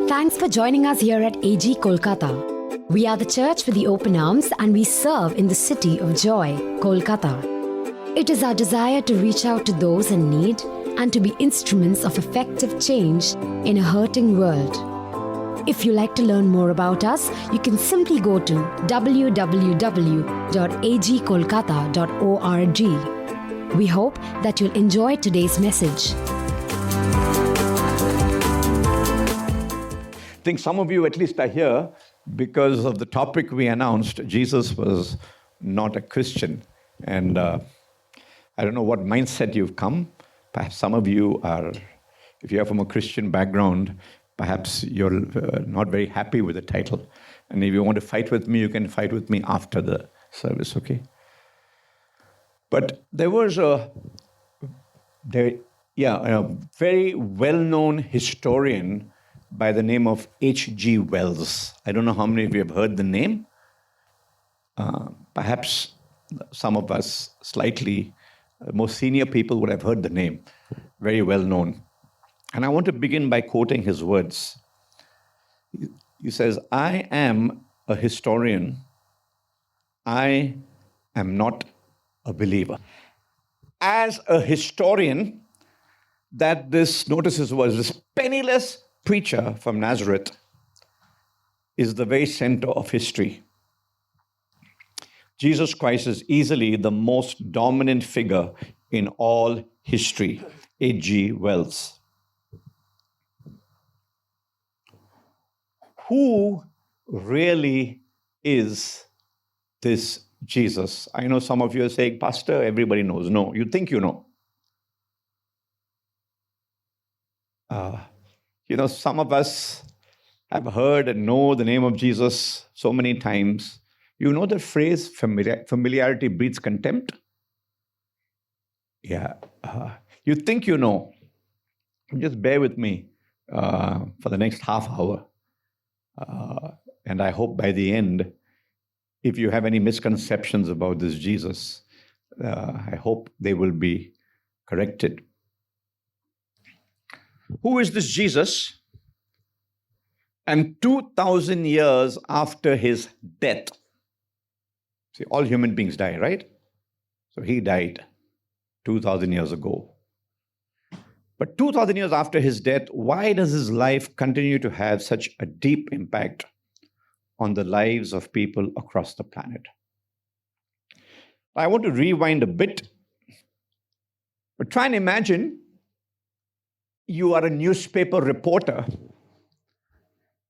Thanks for joining us here at AG Kolkata. We are the church with the open arms and we serve in the city of joy, Kolkata. It is our desire to reach out to those in need and to be instruments of effective change in a hurting world. If you like to learn more about us, you can simply go to www.agkolkata.org. We hope that you'll enjoy today's message. I think some of you at least are here because of the topic we announced. Jesus was not a Christian. And I don't know what mindset you've come. Perhaps some of you are, if you are from a Christian background, perhaps you're not very happy with the title. And if you want to fight with me, you can fight with me after the service, okay? But there was a very well-known historian by the name of H.G. Wells. I don't know how many of you have heard the name. Perhaps some of us slightly more senior people would have heard the name. Very well known. And I want to begin by quoting his words. He says, "I am a historian. I am not a believer." As a historian, notice his words, this penniless preacher from Nazareth is the very center of history. Jesus Christ is easily the most dominant figure in all history. H.G. Wells. Who really is this Jesus? I know some of you are saying, "Pastor, everybody knows." No, you think you know. Some of us have heard and know the name of Jesus so many times. You know the phrase, familiarity breeds contempt? Yeah. You think you know. Just bear with me for the next half hour. And I hope by the end, if you have any misconceptions about this Jesus, I hope they will be corrected. Who is this Jesus? And 2,000 years after his death, see, all human beings die, right? So he died 2,000 years ago. But 2,000 years after his death, why does his life continue to have such a deep impact on the lives of people across the planet? I want to rewind a bit, but try and imagine you are a newspaper reporter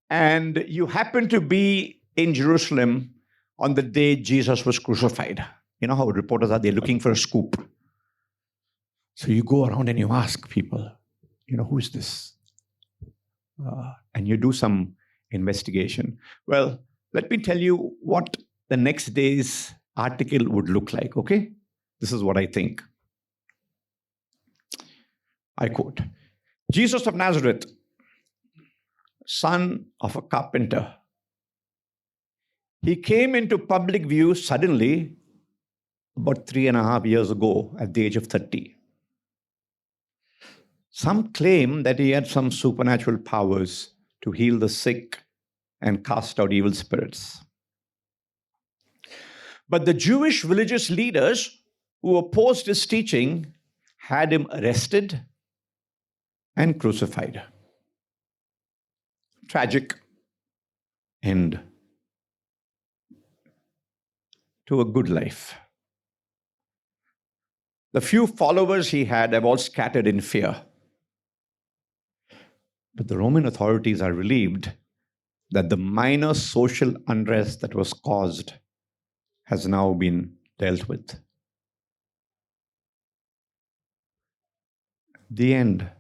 and you happen to be in Jerusalem on the day Jesus was crucified. You know how reporters are, they're looking for a scoop. So you go around and you ask people, who is this? And you do some investigation. Well, let me tell you what the next day's article would look like, okay? This is what I think. I quote, "Jesus of Nazareth, son of a carpenter. He came into public view suddenly about 3.5 years ago at the age of 30. Some claim that he had some supernatural powers to heal the sick and cast out evil spirits. But the Jewish religious leaders who opposed his teaching had him arrested and crucified." Tragic end to a good life. The few followers he had have all scattered in fear. But the Roman authorities are relieved that the minor social unrest that was caused has now been dealt with. The end.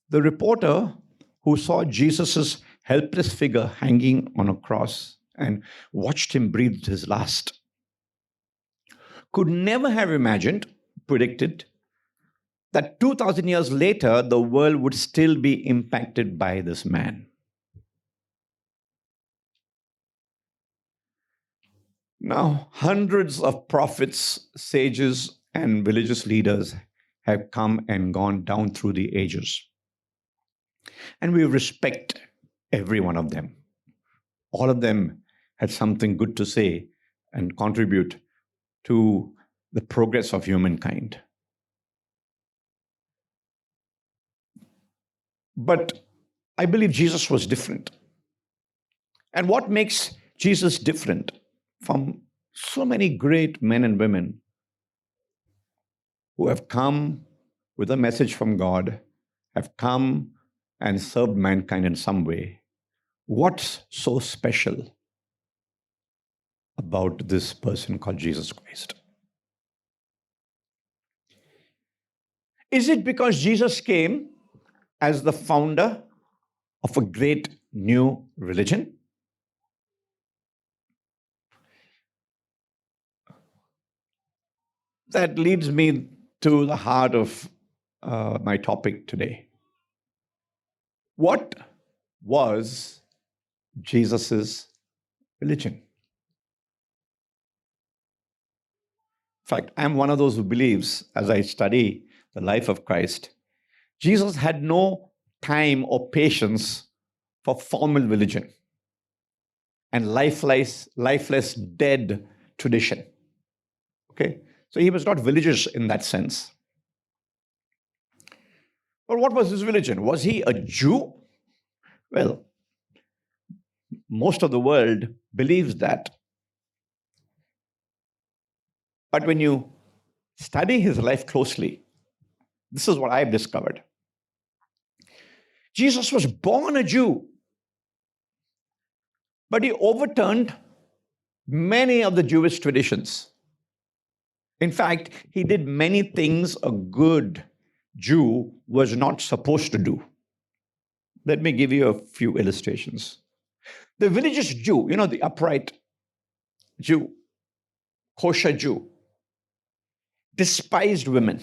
The reporter who saw Jesus' helpless figure hanging on a cross and watched him breathe his last could never have predicted that 2,000 years later, the world would still be impacted by this man. Now, hundreds of prophets, sages, and religious leaders have come and gone down through the ages. And we respect every one of them. All of them had something good to say and contribute to the progress of humankind. But I believe Jesus was different. And what makes Jesus different from so many great men and women who have come with a message from God, have come and served mankind in some way? What's so special about this person called Jesus Christ? Is it because Jesus came as the founder of a great new religion? That leads me to the heart of my topic today. What was Jesus's religion? In fact, I'm one of those who believes, as I study the life of Christ, Jesus had no time or patience for formal religion and lifeless dead tradition. Okay? So he was not religious in that sense. But what was his religion? Was he a Jew? Well, most of the world believes that. But when you study his life closely, this is what I've discovered. Jesus was born a Jew, but he overturned many of the Jewish traditions. In fact, he did many things a good Jew was not supposed to do. Let me give you a few illustrations. The religious Jew, the upright Jew, kosher Jew, despised women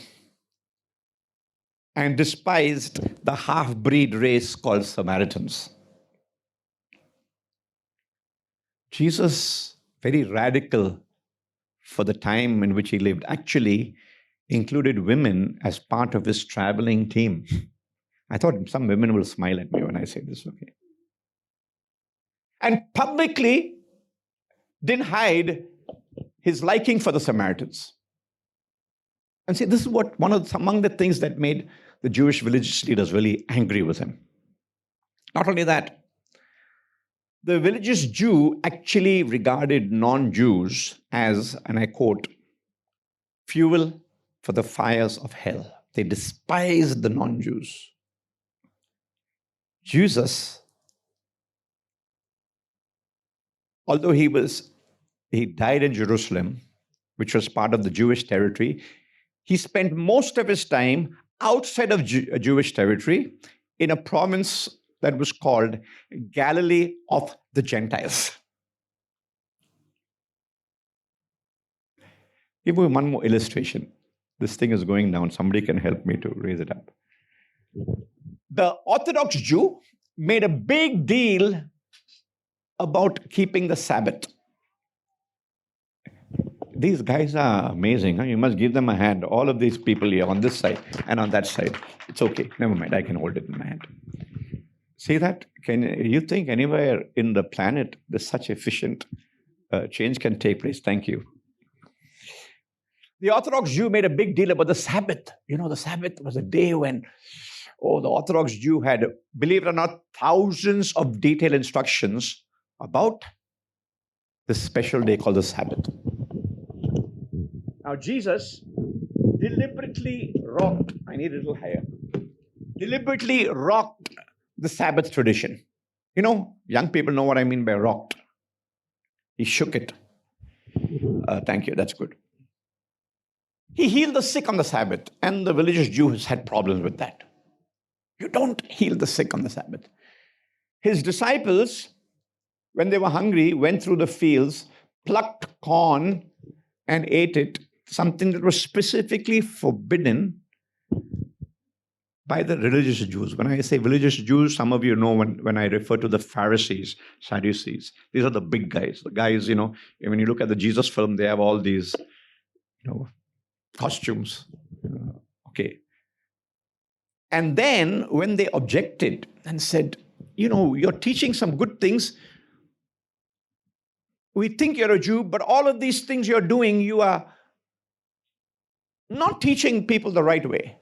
and despised the half-breed race called Samaritans. Jesus, very radical for the time in which he lived, actually included women as part of his traveling team. I thought some women will smile at me when I say this, okay? And publicly didn't hide his liking for the Samaritans. And see, this is what among the things that made the Jewish religious leaders really angry with him. Not only that, the religious Jew actually regarded non-Jews as, and I quote, fuel for the fires of hell. They despised the non-Jews. Jesus, although he died in Jerusalem, which was part of the Jewish territory, he spent most of his time outside of Jewish territory in a province that was called Galilee of the Gentiles. Give me one more illustration. This thing is going down. Somebody can help me to raise it up. The Orthodox Jew made a big deal about keeping the Sabbath. These guys are amazing. Huh? You must give them a hand. All of these people here on this side and on that side. It's okay. Never mind. I can hold it in my hand. See that? Can you think anywhere in the planet there's such efficient change can take place? Thank you. The Orthodox Jew made a big deal about the Sabbath. The Sabbath was a day when, the Orthodox Jew had, believe it or not, thousands of detailed instructions about this special day called the Sabbath. Now, Jesus deliberately rocked the Sabbath tradition. Young people know what I mean by rocked. He shook it. Thank you, that's good. He healed the sick on the Sabbath, and the religious Jews had problems with that. You don't heal the sick on the Sabbath. His disciples, when they were hungry, went through the fields, plucked corn, and ate it, something that was specifically forbidden by the religious Jews. When I say religious Jews, some of you know when I refer to the Pharisees, Sadducees, these are the big guys. The guys, when you look at the Jesus film, they have all these, costumes, Okay. And then when they objected and said, you're teaching some good things. We think you're a Jew, but all of these things you're doing, you are not teaching people the right way.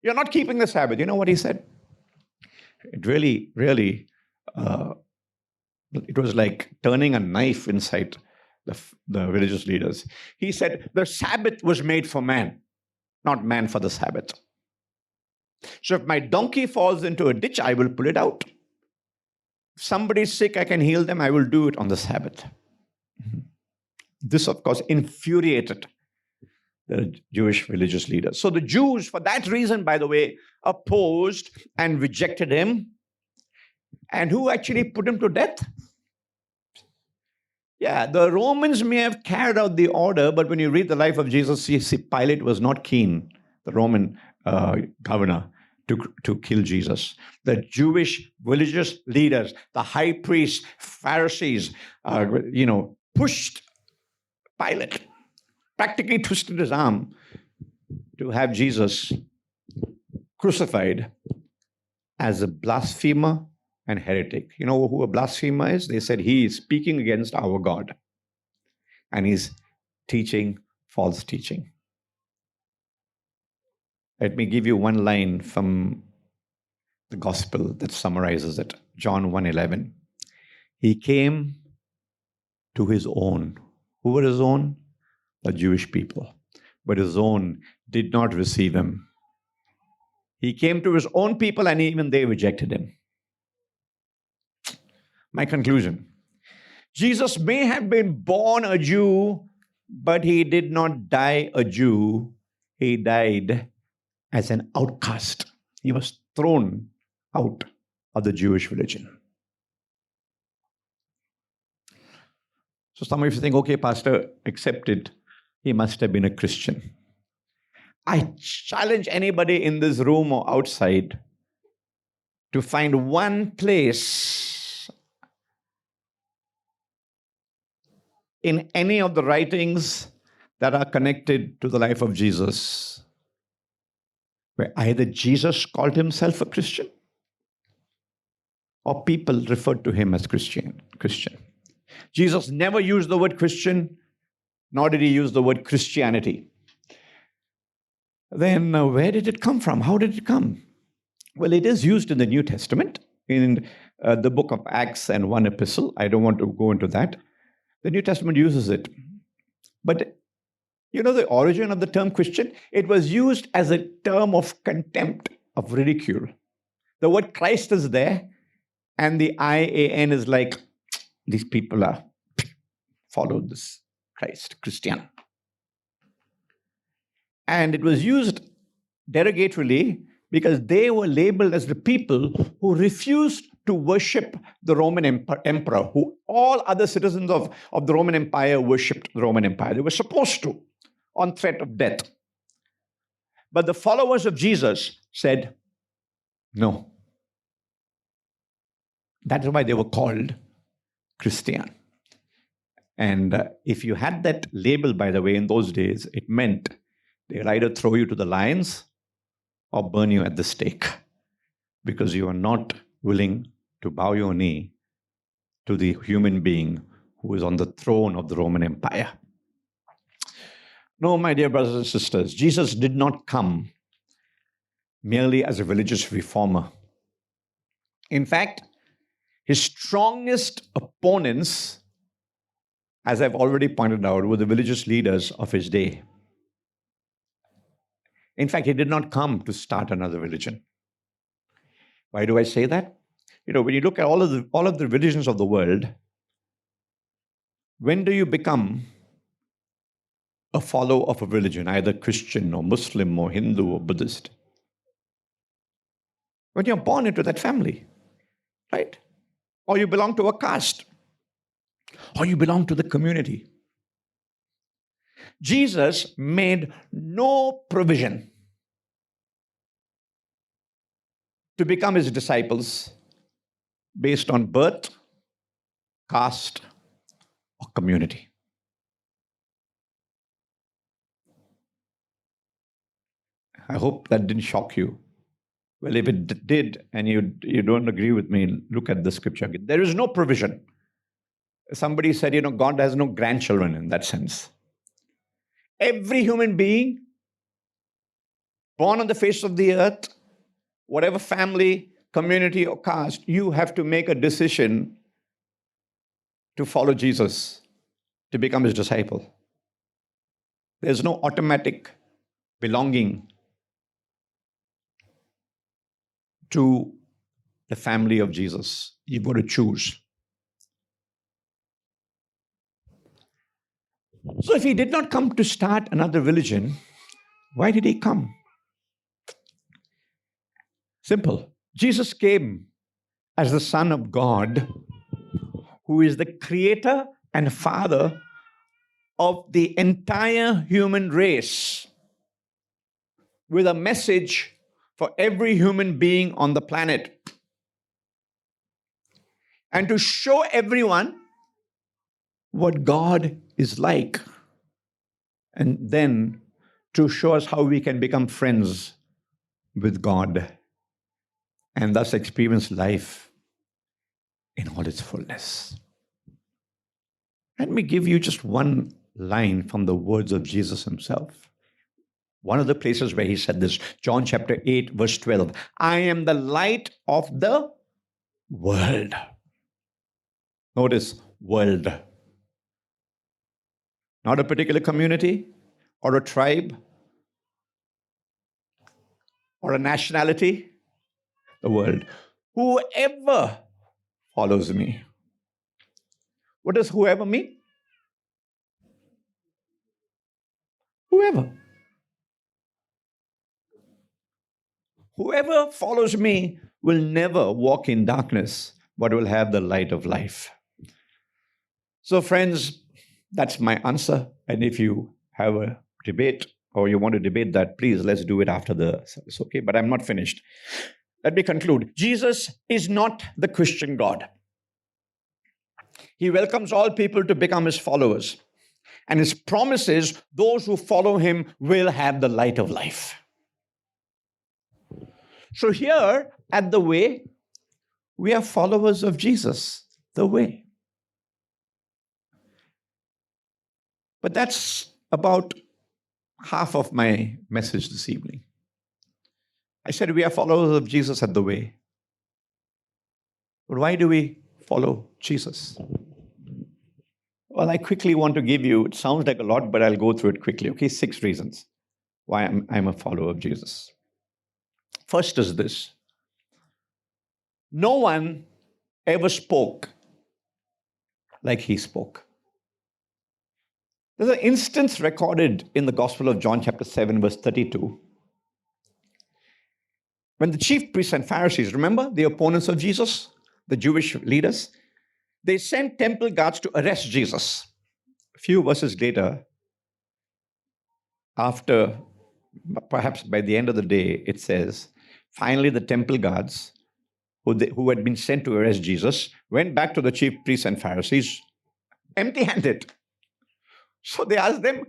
You're not keeping the Sabbath. You know what he said? It really, really, it was like turning a knife inside the religious leaders. He said, the Sabbath was made for man, not man for the Sabbath. So if my donkey falls into a ditch, I will pull it out. If somebody's sick, I can heal them. I will do it on the Sabbath. This, of course, infuriated the Jewish religious leaders. So the Jews, for that reason, by the way, opposed and rejected him. And who actually put him to death? Yeah, the Romans may have carried out the order, but when you read the life of Jesus, you see Pilate was not keen, the Roman governor, to kill Jesus. The Jewish religious leaders, the high priests, Pharisees, pushed Pilate, practically twisted his arm to have Jesus crucified as a blasphemer and heretic. You know who a blasphemer is? They said he is speaking against our God and he's teaching false teaching. Let me give you one line from the gospel that summarizes it. John 1:11. He came to his own. Who were his own? The Jewish people. But his own did not receive him. He came to his own people and even they rejected him. My conclusion. Jesus may have been born a Jew, but he did not die a Jew. He died as an outcast. He was thrown out of the Jewish religion. So some of you think, okay, Pastor, accepted. He must have been a Christian. I challenge anybody in this room or outside to find one place in any of the writings that are connected to the life of Jesus where either Jesus called himself a Christian or people referred to him as Christian. Jesus never used the word Christian, nor did he use the word Christianity. Then where did it come from? How did it come? Well, it is used in the New Testament, in the book of Acts and one epistle. I don't want to go into that. The New Testament uses it. But you know the origin of the term Christian? It was used as a term of contempt, of ridicule. The word Christ is there, and the IAN is like, these people are followed this Christian. And it was used derogatorily because they were labeled as the people who refused to worship the Roman emperor, who all other citizens of the Roman Empire worshipped the Roman Empire. They were supposed to, on threat of death. But the followers of Jesus said, no. That's why they were called Christian. And if you had that label, by the way, in those days, it meant they'd either throw you to the lions or burn you at the stake because you are not willing to bow your knee to the human being who is on the throne of the Roman Empire. No, my dear brothers and sisters, Jesus did not come merely as a religious reformer. In fact, his strongest opponents, as I've already pointed out, were the religious leaders of his day. In fact, he did not come to start another religion. Why do I say that? When you look at all of the religions of the world, when do you become a follower of a religion, either Christian or Muslim or Hindu or Buddhist? When you're born into that family, right? Or you belong to a caste, or you belong to the community. Jesus made no provision to become his disciples based on birth, caste, or community. I hope that didn't shock you. Well, if it did, and you don't agree with me, look at the scripture again. There is no provision. Somebody said, God has no grandchildren in that sense. Every human being born on the face of the earth, whatever family, community, or caste, you have to make a decision to follow Jesus, to become his disciple. There's no automatic belonging to the family of Jesus. You've got to choose. So if he did not come to start another religion, why did he come? Simple. Jesus came as the Son of God, who is the creator and father of the entire human race, with a message for every human being on the planet. And to show everyone what God is like. And then to show us how we can become friends with God and thus experience life in all its fullness. Let me give you just one line from the words of Jesus himself. One of the places where he said this, John chapter 8, verse 12, I am the light of the world. Notice, world. Not a particular community or a tribe or a nationality, the world. Whoever follows me. What does whoever mean? Whoever. Whoever follows me will never walk in darkness, but will have the light of life. So, friends, that's my answer. And if you have a debate or you want to debate that, please, let's do it after the service, okay? But I'm not finished. Let me conclude. Jesus is not the Christian God. He welcomes all people to become his followers. And his promise is those who follow him will have the light of life. So here at the Way, we are followers of Jesus, the Way. But that's about half of my message this evening. I said we are followers of Jesus at the Way. But why do we follow Jesus? Well, I quickly want to give you, it sounds like a lot, but I'll go through it quickly. Okay, 6 reasons why I'm a follower of Jesus. First is this. No one ever spoke like he spoke. There's an instance recorded in the Gospel of John chapter 7, verse 32. When the chief priests and Pharisees, remember the opponents of Jesus, the Jewish leaders, they sent temple guards to arrest Jesus. A few verses later, after, perhaps by the end of the day, it says, finally the temple guards, who had been sent to arrest Jesus, went back to the chief priests and Pharisees empty-handed. So they asked them,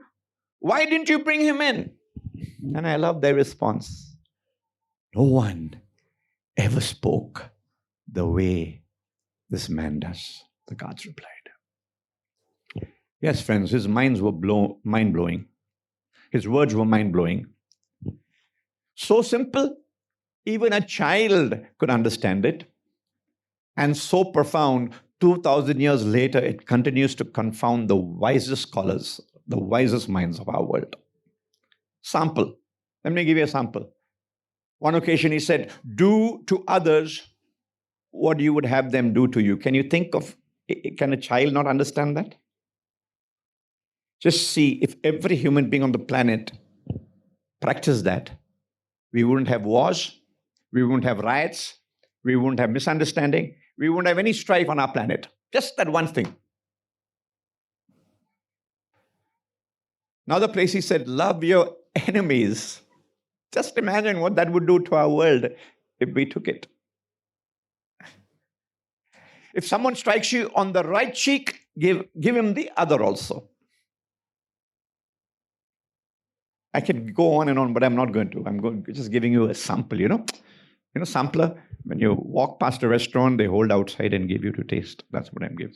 why didn't you bring him in? And I love their response. No one ever spoke the way this man does, the guards replied. Yes, friends, his minds were mind-blowing. His words were mind-blowing. So simple, even a child could understand it. And so profound, 2,000 years later, it continues to confound the wisest scholars, the wisest minds of our world. Sample. Let me give you a sample. One occasion he said, do to others what you would have them do to you. Can you think of, can a child not understand that? Just see, if every human being on the planet practiced that, we wouldn't have wars, we wouldn't have riots, we wouldn't have misunderstanding, we wouldn't have any strife on our planet. Just that one thing. Another place he said, love your enemies. Just imagine what that would do to our world if we took it. If someone strikes you on the right cheek, give him the other also. I can go on and on, but I'm not going to. I'm just giving you a sample, sampler. When you walk past a restaurant, they hold outside and give you to taste. That's what I'm giving.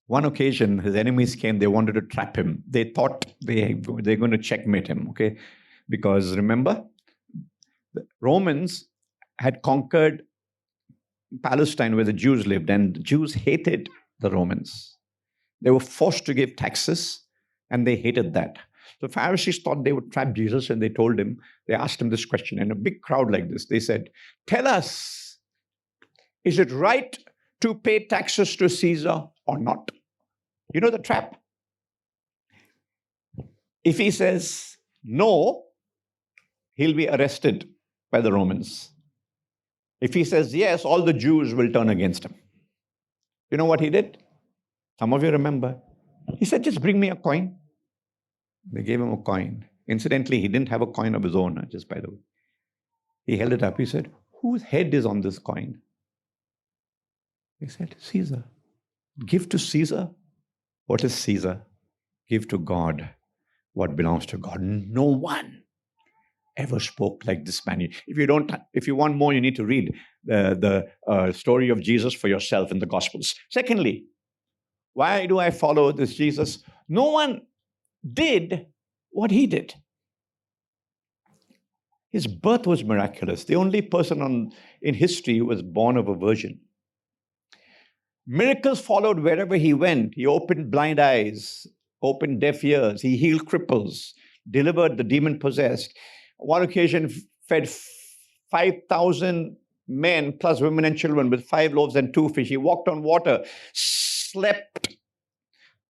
One occasion, his enemies came, they wanted to trap him. They thought they're going to checkmate him, okay? Because remember, the Romans had conquered Palestine where the Jews lived, and the Jews hated the Romans. They were forced to give taxes, and they hated that. The Pharisees thought they would trap Jesus, and they asked him this question, in a big crowd like this. They said, "Tell us, is it right to pay taxes to Caesar or not?" You know the trap? If he says no, he'll be arrested by the Romans. If he says yes, all the Jews will turn against him. You know what he did? Some of you remember. He said, "Just bring me a coin." They gave him a coin. Incidentally, he didn't have a coin of his own, just by the way. He held it up. He said, "Whose head is on this coin?" He said, "Caesar." "Give to Caesar what is Caesar. Give to God what belongs to God." No one ever spoke like this man. If you want more, you need to read the story of Jesus for yourself in the Gospels. Secondly, why do I follow this Jesus? No one did what he did. His birth was miraculous. The only person in history who was born of a virgin. Miracles followed wherever he went. He opened blind eyes, opened deaf ears. He healed cripples, delivered the demon-possessed. One occasion fed 5,000 men plus women and children with 5 loaves and 2 fish. He walked on water, slept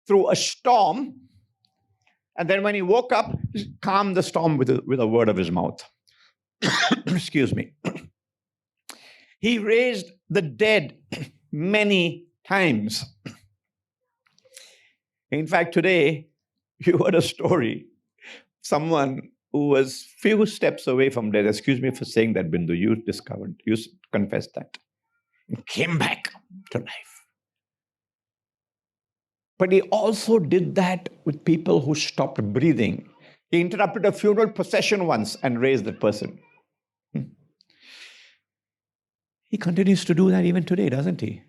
through a storm, and then when he woke up, he calmed the storm with a word of his mouth. Excuse me. He raised the dead many times. In fact, today, you heard a story. Someone who was few steps away from death, excuse me for saying that, Bindu, you confessed that, and came back to life. But he also did that with people who stopped breathing. He interrupted a funeral procession once and raised that person. He continues to do that even today, doesn't he?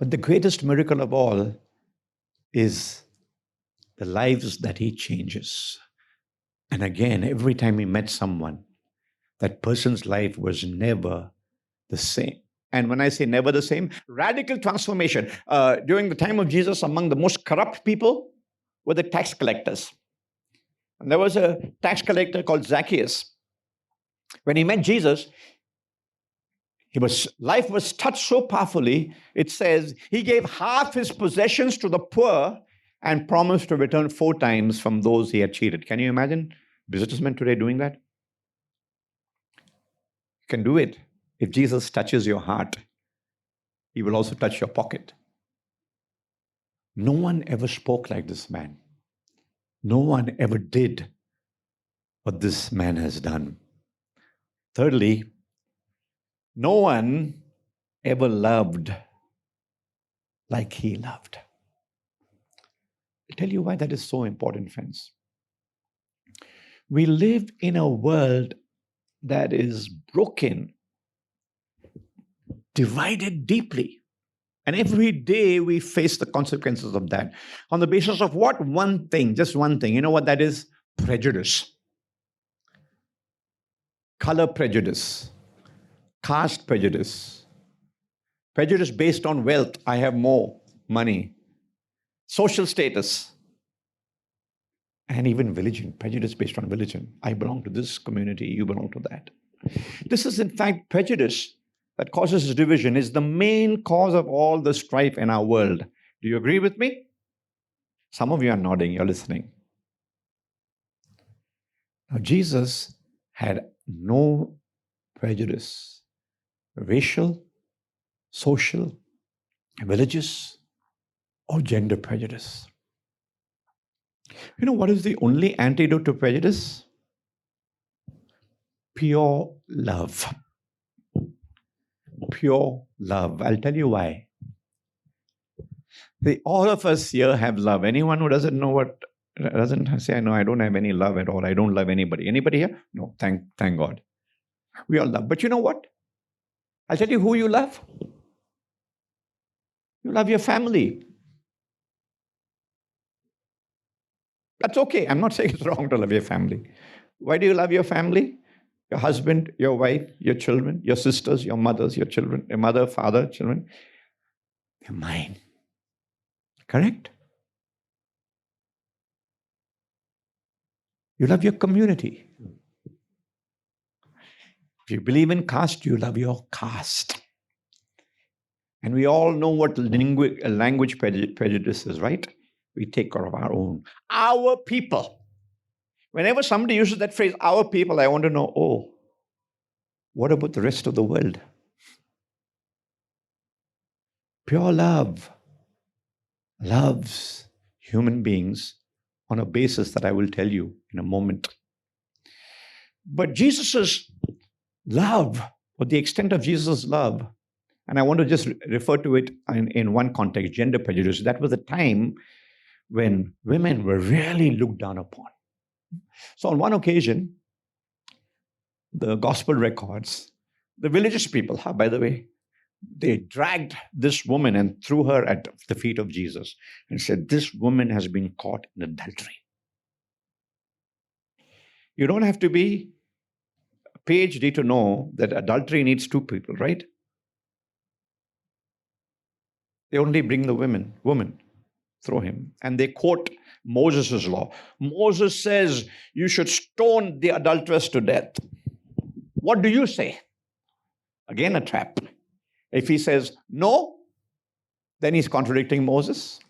But the greatest miracle of all is the lives that he changes. And again, every time he met someone, that person's life was never the same. And when I say never the same, radical transformation. During the time of Jesus, among the most corrupt people were the tax collectors. And there was a tax collector called Zacchaeus. When he met Jesus, life was touched so powerfully, it says, he gave half his possessions to the poor and promised to return 4 times from those he had cheated. Can you imagine businessmen today doing that? You can do it. If Jesus touches your heart, he will also touch your pocket. No one ever spoke like this man. No one ever did what this man has done. Thirdly, no one ever loved like he loved. I'll tell you why that is so important, friends. We live in a world that is broken, divided deeply. And every day we face the consequences of that. On the basis of what? One thing, just one thing. You know what that is? Prejudice. Color prejudice. Caste prejudice. Prejudice based on wealth. I have more money. Social status. And even religion. Prejudice based on religion. I belong to this community. You belong to that. This is in fact prejudice that causes division, is the main cause of all the strife in our world. Do you agree with me? Some of you are nodding, you're listening. Now, Jesus had no prejudice, racial, social, religious, or gender prejudice. You know what is the only antidote to prejudice? Pure love. Pure love. I'll tell you why. All of us here have love. Anyone who doesn't know what doesn't say, no, I don't have any love at all. I don't love anybody. Anybody here? No, thank God. We all love. But you know what? I'll tell you who you love. You love your family. That's okay. I'm not saying it's wrong to love your family. Why do you love your family? Your husband, your wife, your children, your sisters, your mothers, your children, your mother, father, children. They're mine. Correct? You love your community. If you believe in caste, you love your caste. And we all know what language prejudice is, right? We take care of our own. Our people. Whenever somebody uses that phrase, our people, I want to know, oh, what about the rest of the world? Pure love loves human beings on a basis that I will tell you in a moment. But Jesus's love, or the extent of Jesus' love, and I want to just refer to it in one context, gender prejudice. That was a time when women were really looked down upon. So on one occasion, the gospel records, the religious people, by the way, they dragged this woman and threw her at the feet of Jesus and said, this woman has been caught in adultery. You don't have to be a PhD to know that adultery needs two people, right? They only bring the woman, throw him. And they quote Moses' law. Moses says, you should stone the adulteress to death. What do you say? Again, a trap. If he says no, then he's contradicting Moses.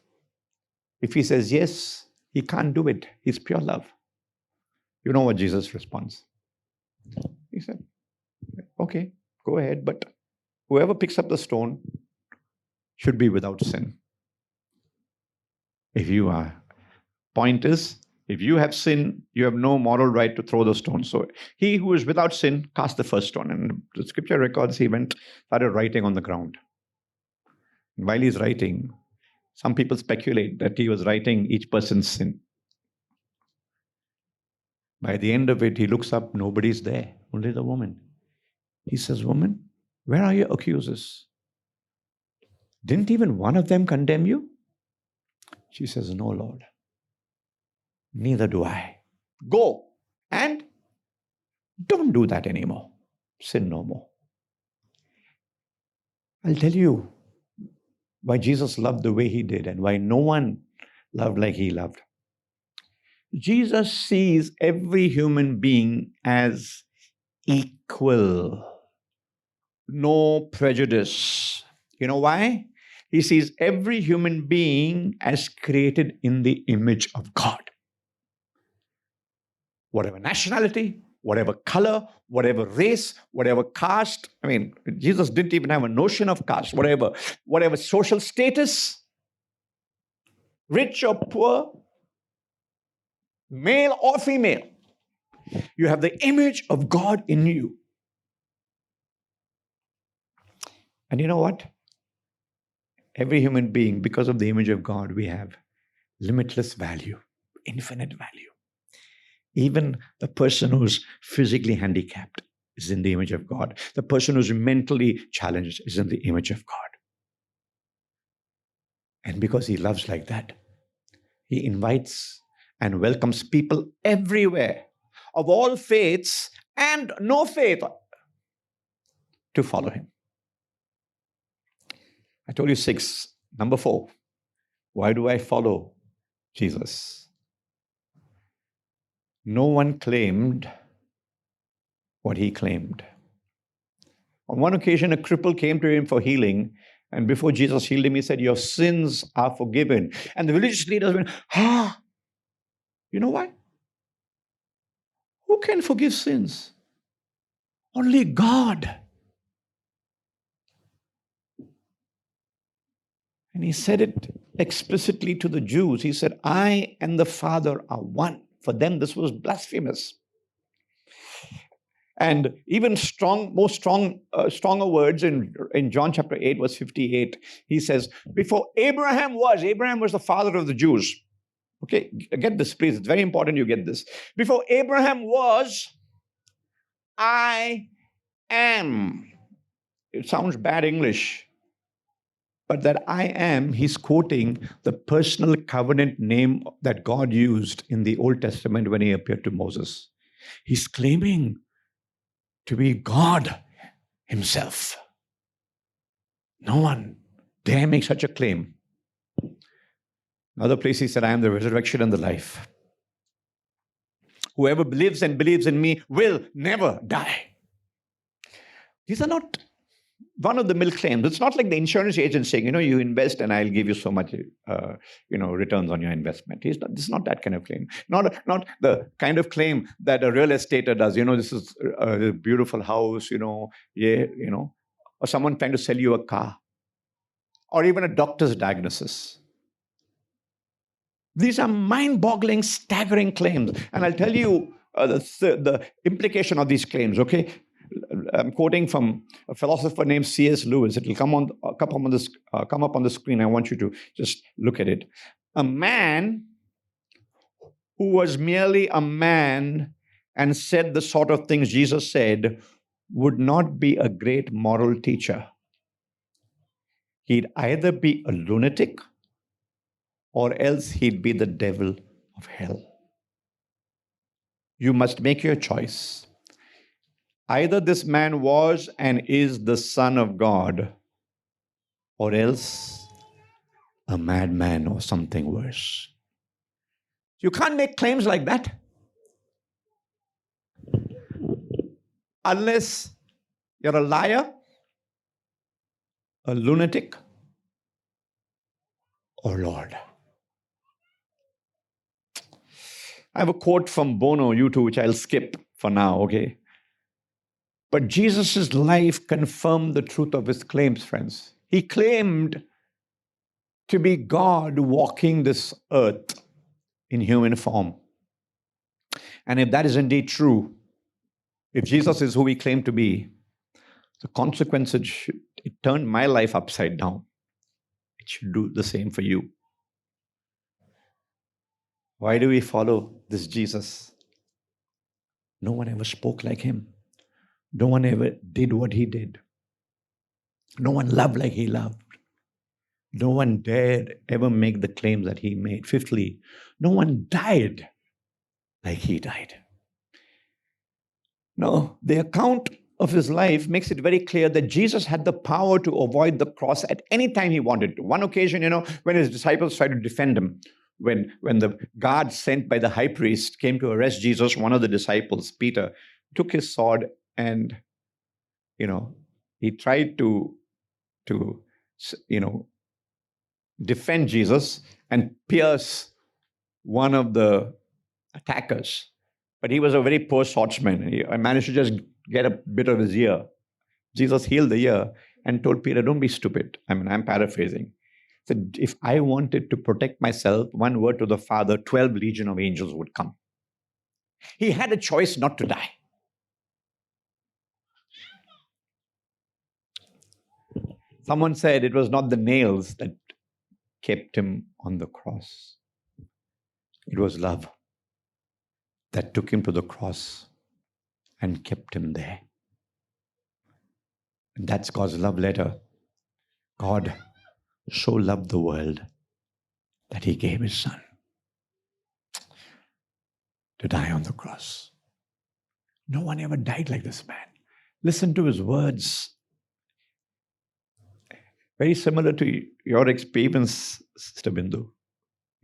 If he says yes, he can't do it. He's pure love. You know what Jesus responds? He said, okay, go ahead, but whoever picks up the stone should be without sin. If you are, point is, if you have sin, you have no moral right to throw the stone. So he who is without sin cast the first stone. And the scripture records he started writing on the ground. And while he's writing, some people speculate that he was writing each person's sin. By the end of it, he looks up, nobody's there, only the woman. He says, woman, where are your accusers? Didn't even one of them condemn you? She says, no, Lord. Neither do I. Go and don't do that anymore. Sin no more. I'll tell you why Jesus loved the way he did and why no one loved like he loved. Jesus sees every human being as equal. No prejudice. You know why? He sees every human being as created in the image of God. Whatever nationality, whatever color, whatever race, whatever caste. I mean, Jesus didn't even have a notion of caste. Whatever social status, rich or poor, male or female. You have the image of God in you. And you know what? Every human being, because of the image of God, we have limitless value, infinite value. Even the person who's physically handicapped is in the image of God. The person who's mentally challenged is in the image of God. And because he loves like that, he invites and welcomes people everywhere, of all faiths and no faith, to follow him. I told you 6. Number 4. Why do I follow Jesus? No one claimed what he claimed. On one occasion, a cripple came to him for healing, and before Jesus healed him, he said, your sins are forgiven. And the religious leaders went, you know why? Who can forgive sins? Only God. And he said it explicitly to the Jews. He said, I and the Father are one. For them, this was blasphemous. And even stronger words in John chapter 8, verse 58, he says, before Abraham was the father of the Jews. Okay, get this, please. It's very important you get this. Before Abraham was, I am. It sounds bad English, but that I am, he's quoting the personal covenant name that God used in the Old Testament when he appeared to Moses. He's claiming to be God himself. No one dare make such a claim. Another place he said, I am the resurrection and the life. Whoever believes and believes in me will never die. These are not one-of-the-mill claims. It's not like the insurance agent saying, you invest and I'll give you so much, returns on your investment. This is not that kind of claim. Not the kind of claim that a real estater does. This is a beautiful house, or someone trying to sell you a car, or even a doctor's diagnosis. These are mind-boggling, staggering claims. And I'll tell you the implication of these claims, okay? I'm quoting from a philosopher named C.S. Lewis. It will come up on the screen. I want you to just look at it. A man who was merely a man and said the sort of things Jesus said would not be a great moral teacher. He'd either be a lunatic or else he'd be the devil of hell. You must make your choice. Either this man was and is the Son of God, or else a madman or something worse. You can't make claims like that unless you're a liar, a lunatic, or Lord. I have a quote from Bono, U2, which I'll skip for now, okay? But Jesus' life confirmed the truth of his claims, friends. He claimed to be God walking this earth in human form. And if that is indeed true, if Jesus is who he claimed to be, the consequences it turned my life upside down. It should do the same for you. Why do we follow this Jesus? No one ever spoke like him. No one ever did what he did. No one loved like he loved. No one dared ever make the claims that he made. Fifthly, no one died like he died. No, the account of his life makes it very clear that Jesus had the power to avoid the cross at any time he wanted to. One occasion, when his disciples tried to defend him, when the guard sent by the high priest came to arrest Jesus, one of the disciples, Peter, took his sword and, he tried to defend Jesus and pierce one of the attackers. But he was a very poor swordsman. He managed to just get a bit of his ear. Jesus healed the ear and told Peter, don't be stupid. I'm paraphrasing. He said, if I wanted to protect myself, one word to the Father, 12 legion of angels would come. He had a choice not to die. Someone said it was not the nails that kept him on the cross. It was love that took him to the cross and kept him there. And that's God's love letter. God so loved the world that he gave his son to die on the cross. No one ever died like this man. Listen to his words. Very similar to your experience, Sister Bindu.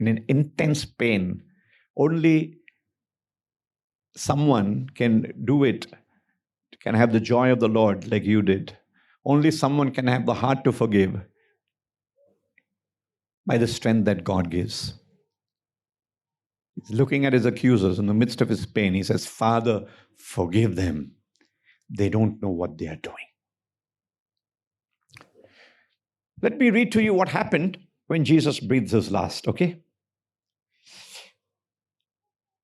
In an intense pain, only someone can do it, can have the joy of the Lord like you did. Only someone can have the heart to forgive by the strength that God gives. He's looking at his accusers in the midst of his pain. He says, Father, forgive them. They don't know what they are doing. Let me read to you what happened when Jesus breathed his last, okay?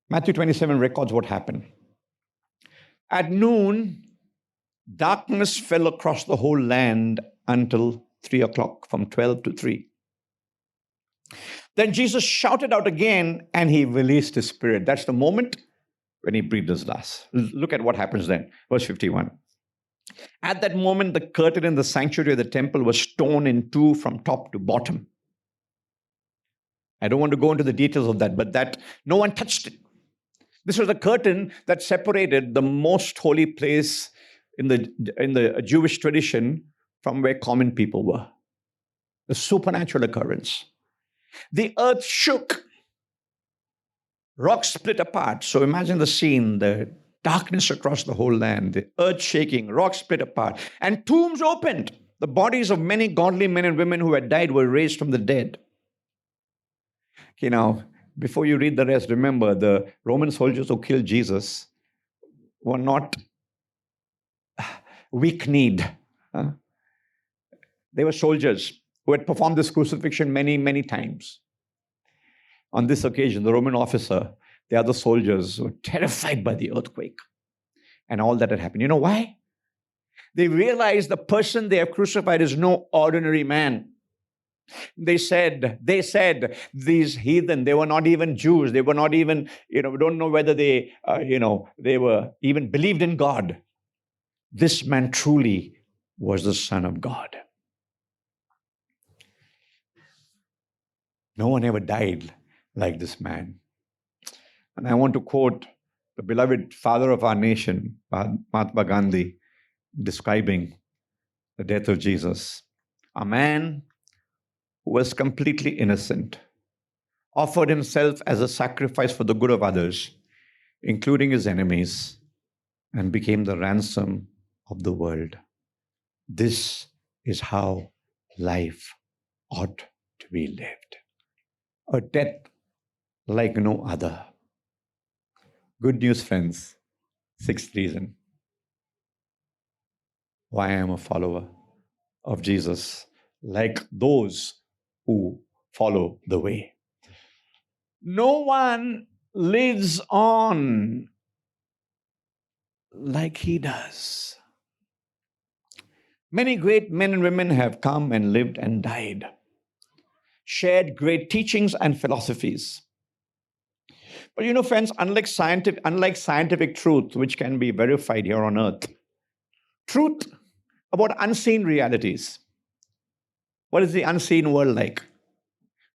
Matthew 27 records what happened. At noon, darkness fell across the whole land until 3 o'clock, from 12 to 3. Then Jesus shouted out again and he released his spirit. That's the moment when he breathed his last. Look at what happens then. Verse 51. At that moment, the curtain in the sanctuary of the temple was torn in two from top to bottom. I don't want to go into the details of that, but that no one touched it. This was the curtain that separated the most holy place in the Jewish tradition from where common people were. A supernatural occurrence. The earth shook. Rocks split apart. So imagine the scene, the darkness across the whole land, the earth shaking, rocks split apart, and tombs opened. The bodies of many godly men and women who had died were raised from the dead. Okay, now, before you read the rest, remember the Roman soldiers who killed Jesus were not weak-kneed. They were soldiers who had performed this crucifixion many, many times. On this occasion, the Roman officer, the other soldiers were terrified by the earthquake and all that had happened. You know why? They realized the person they have crucified is no ordinary man. They said, these heathen, they were not even Jews. They were not even, we don't know whether they were even believed in God. This man truly was the Son of God. No one ever died like this man. And I want to quote the beloved father of our nation, Mahatma Gandhi, describing the death of Jesus. A man who was completely innocent, offered himself as a sacrifice for the good of others, including his enemies, and became the ransom of the world. This is how life ought to be lived. A death like no other. Good news, friends. Sixth reason why I am a follower of Jesus, like those who follow the way. No one lives on like he does. Many great men and women have come and lived and died, shared great teachings and philosophies. But friends, unlike scientific truth, which can be verified here on earth, truth about unseen realities. What is the unseen world like?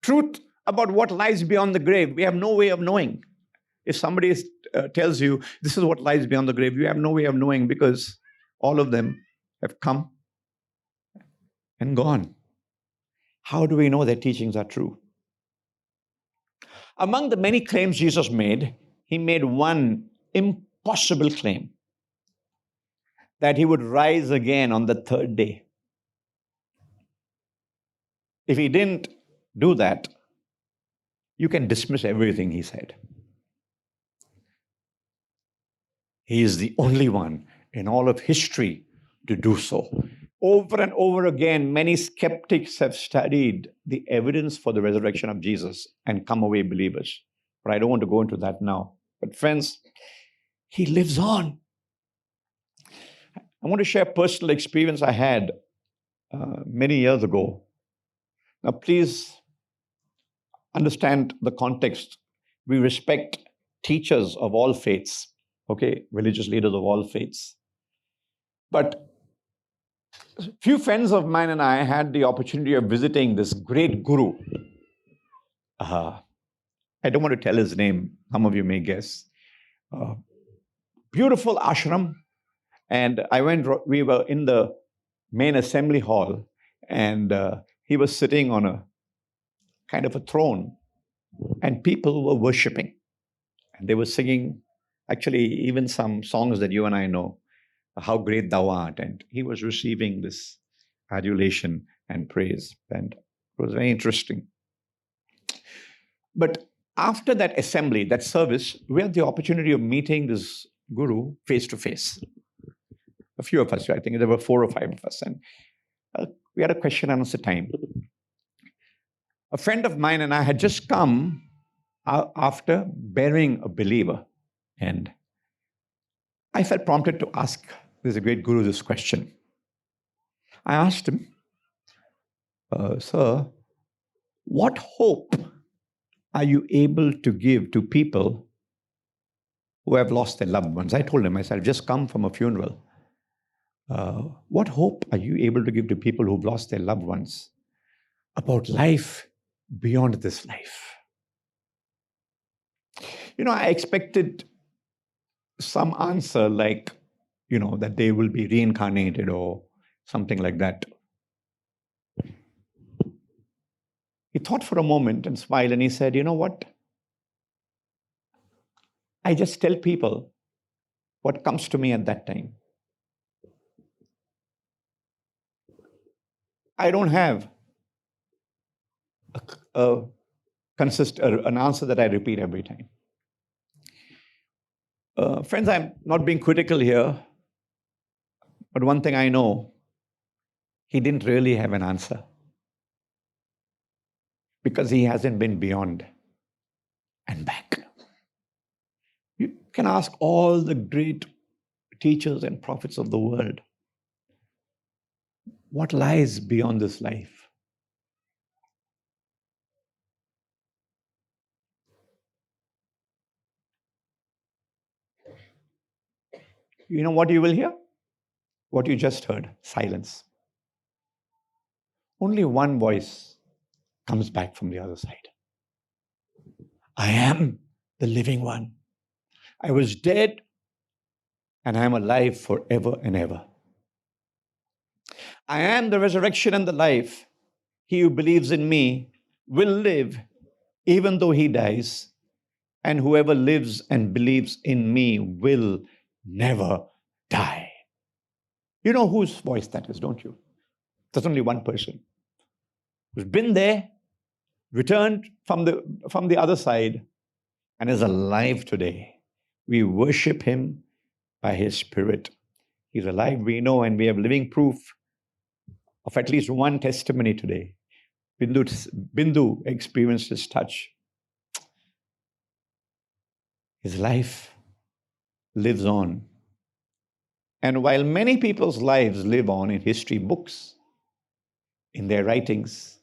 Truth about what lies beyond the grave. We have no way of knowing. If somebody tells you this is what lies beyond the grave, you have no way of knowing because all of them have come and gone. How do we know their teachings are true? Among the many claims Jesus made, he made one impossible claim, that he would rise again on the third day. If he didn't do that, you can dismiss everything he said. He is the only one in all of history to do so. Over and over again, many skeptics have studied the evidence for the resurrection of Jesus and come away believers. But I don't want to go into that now. But friends, he lives on. I want to share a personal experience I had many years ago. Now, please understand the context. We respect teachers of all faiths, okay, religious leaders of all faiths. But a few friends of mine and I had the opportunity of visiting this great guru. I don't want to tell his name. Some of you may guess. Beautiful ashram. And we were in the main assembly hall, and he was sitting on a kind of a throne, and people were worshiping. And they were singing, actually, even some songs that you and I know, How Great Thou Art. And he was receiving this adulation and praise. And it was very interesting. But after that assembly, that service, we had the opportunity of meeting this guru face to face. A few of us, I think there were 4 or 5 of us. And we had a question and answer time. A friend of mine and I had just come after burying a believer. And I felt prompted to ask this great guru this question. I asked him, Sir, what hope are you able to give to people who have lost their loved ones? I told him, I said, I've just come from a funeral. What hope are you able to give to people who've lost their loved ones about life beyond this life? I expected some answer like, that they will be reincarnated or something like that. He thought for a moment and smiled and he said, you know what? I just tell people what comes to me at that time. I don't have an answer that I repeat every time. Friends, I'm not being critical here, but one thing I know, he didn't really have an answer because he hasn't been beyond and back. You can ask all the great teachers and prophets of the world, what lies beyond this life? You know what you will hear? What you just heard, silence. Only one voice comes back from the other side. I am the living one. I was dead and I am alive forever and ever. I am the resurrection and the life. He who believes in me will live even though he dies, and whoever lives and believes in me will never die. You know whose voice that is, don't you? There's only one person who's been there, returned from the other side, and is alive today. We worship him by his Spirit. He's alive, we know, and we have living proof of at least one testimony today. Bindu experienced his touch. His life lives on. And while many people's lives live on in history books, in their writings,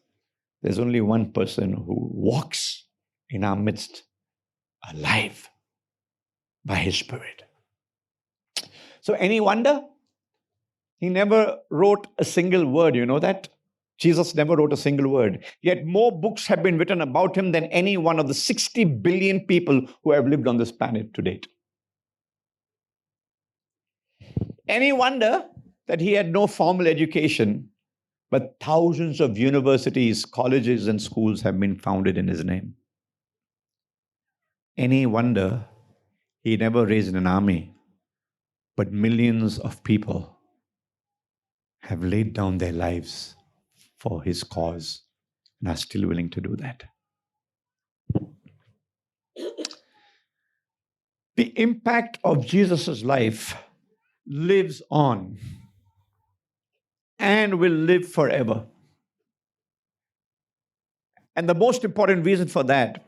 there's only one person who walks in our midst alive by his Spirit. So any wonder? He never wrote a single word, you know that? Jesus never wrote a single word. Yet more books have been written about him than any one of the 60 billion people who have lived on this planet to date. Any wonder that he had no formal education, but thousands of universities, colleges, and schools have been founded in his name? Any wonder he never raised an army, but millions of people have laid down their lives for his cause and are still willing to do that. The impact of Jesus' life lives on and will live forever. And the most important reason for that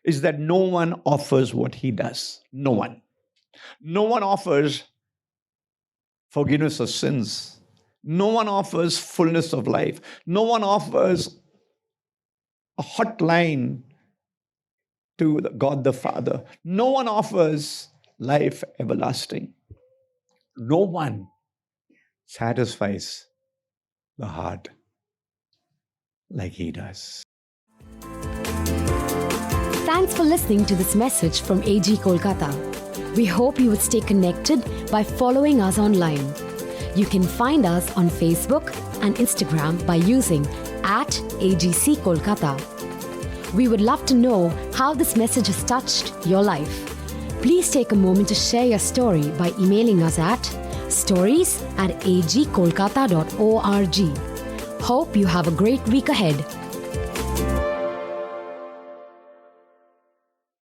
is that no one offers what he does. No one. No one offers forgiveness of sins. No one offers fullness of life. No one offers a hotline to God the Father. No one offers life everlasting. No one satisfies the heart like he does. Thanks for listening to this message from AG Kolkata. We hope you would stay connected by following us online. You can find us on Facebook and Instagram by using @AGC Kolkata. We would love to know how this message has touched your life. Please take a moment to share your story by emailing us at stories@agkolkata.org. Hope you have a great week ahead.